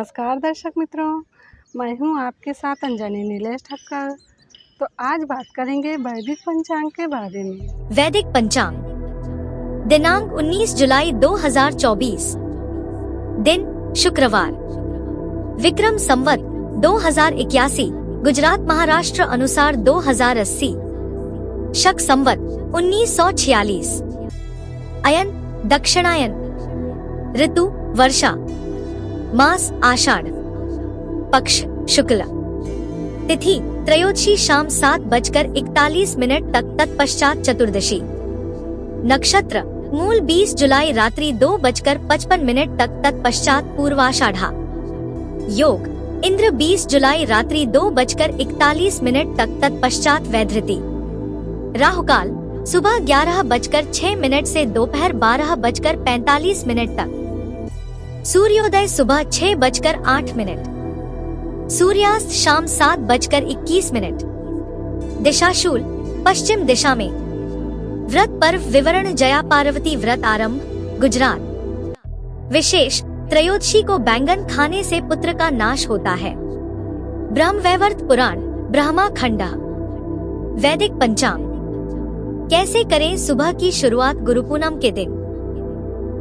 नमस्कार दर्शक मित्रों, मैं हूं आपके साथ अंजनी नीलेश ठक्कर। तो आज बात करेंगे वैदिक पंचांग के बारे में। वैदिक पंचांग दिनांक 19 जुलाई 2024, दिन शुक्रवार, विक्रम संवत 2081, गुजरात महाराष्ट्र अनुसार 2080, शक संवत 1946, अयन दक्षिणायन, ऋतु वर्षा, मास आषाढ़, पक्ष शुक्ल, तिथि त्रयोदशी शाम 7:41 तक, तत्पश्चात चतुर्दशी, नक्षत्र मूल 20 जुलाई रात्रि 2:55 तक, तत्पश्चात पूर्वाषाढ़ा, योग इंद्र 20 जुलाई रात्रि 2:41 तक, तत्पश्चात वैधृति, राहुकाल सुबह 11:06 से दोपहर 12:45 तक, सूर्योदय सुबह 6:08, सूर्यास्त शाम 7:21, दिशाशूल पश्चिम दिशा में, व्रत पर्व विवरण जया पार्वती व्रत आरंभ, गुजरात। विशेष त्रयोदशी को बैंगन खाने से पुत्र का नाश होता है। ब्रह्मवैवर्त पुराण ब्रह्मा खंडा। वैदिक पंचांग कैसे करें सुबह की शुरुआत गुरु पूनम के दिन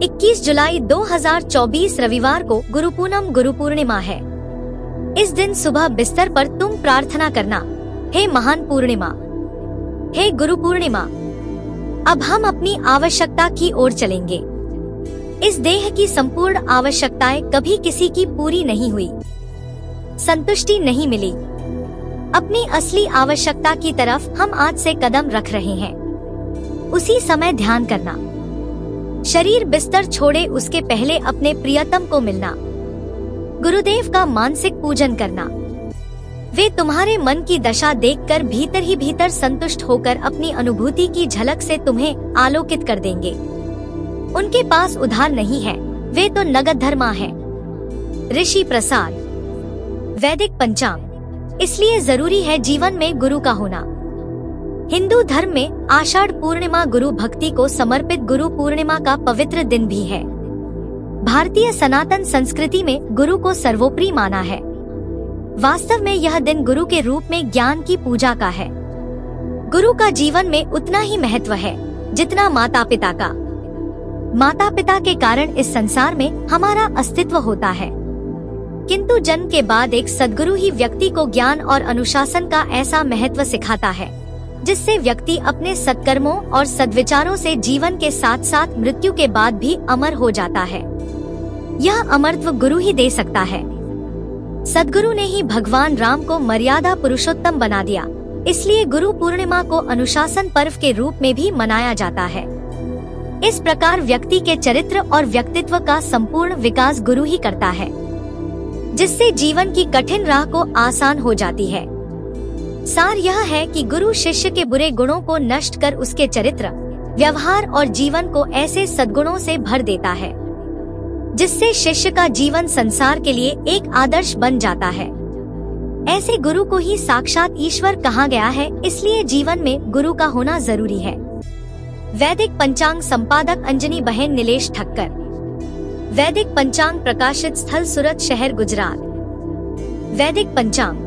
21 जुलाई 2024 रविवार को गुरु पूनम गुरु पूर्णिमा है। इस दिन सुबह बिस्तर पर तुम प्रार्थना करना, हे महान पूर्णिमा, हे गुरु पूर्णिमा, अब हम अपनी आवश्यकता की ओर चलेंगे। इस देह की संपूर्ण आवश्यकताएं कभी किसी की पूरी नहीं हुई, संतुष्टि नहीं मिली। अपनी असली आवश्यकता की तरफ हम आज से कदम रख रहे हैं। उसी समय ध्यान करना, शरीर बिस्तर छोड़े उसके पहले अपने प्रियतम को मिलना, गुरुदेव का मानसिक पूजन करना। वे तुम्हारे मन की दशा देखकर भीतर ही भीतर संतुष्ट होकर अपनी अनुभूति की झलक से तुम्हें आलोकित कर देंगे। उनके पास उधार नहीं है, वे तो नगद धर्मा है। ऋषि प्रसाद। वैदिक पंचांग इसलिए जरूरी है जीवन में गुरु का होना। हिंदू धर्म में आषाढ़ पूर्णिमा गुरु भक्ति को समर्पित गुरु पूर्णिमा का पवित्र दिन भी है। भारतीय सनातन संस्कृति में गुरु को सर्वोपरि माना है। वास्तव में यह दिन गुरु के रूप में ज्ञान की पूजा का है। गुरु का जीवन में उतना ही महत्व है जितना माता पिता का। माता पिता के कारण इस संसार में हमारा अस्तित्व होता है, किंतु जन्म के बाद एक सद्गुरु ही व्यक्ति को ज्ञान और अनुशासन का ऐसा महत्व सिखाता है जिससे व्यक्ति अपने सत्कर्मों और सद्विचारों से जीवन के साथ साथ मृत्यु के बाद भी अमर हो जाता है। यह अमरत्व गुरु ही दे सकता है। सद्गुरु ने ही भगवान राम को मर्यादा पुरुषोत्तम बना दिया, इसलिए गुरु पूर्णिमा को अनुशासन पर्व के रूप में भी मनाया जाता है। इस प्रकार व्यक्ति के चरित्र और व्यक्तित्व का संपूर्ण विकास गुरु ही करता है, जिससे जीवन की कठिन राह को आसान हो जाती है। सार यह है कि गुरु शिष्य के बुरे गुणों को नष्ट कर उसके चरित्र, व्यवहार और जीवन को ऐसे सद्गुणों से भर देता है जिससे शिष्य का जीवन संसार के लिए एक आदर्श बन जाता है। ऐसे गुरु को ही साक्षात ईश्वर कहा गया है, इसलिए जीवन में गुरु का होना जरूरी है। वैदिक पंचांग संपादक अंजनी बहन नीलेश ठक्कर। वैदिक पंचांग प्रकाशित स्थल सूरत शहर गुजरात। वैदिक पंचांग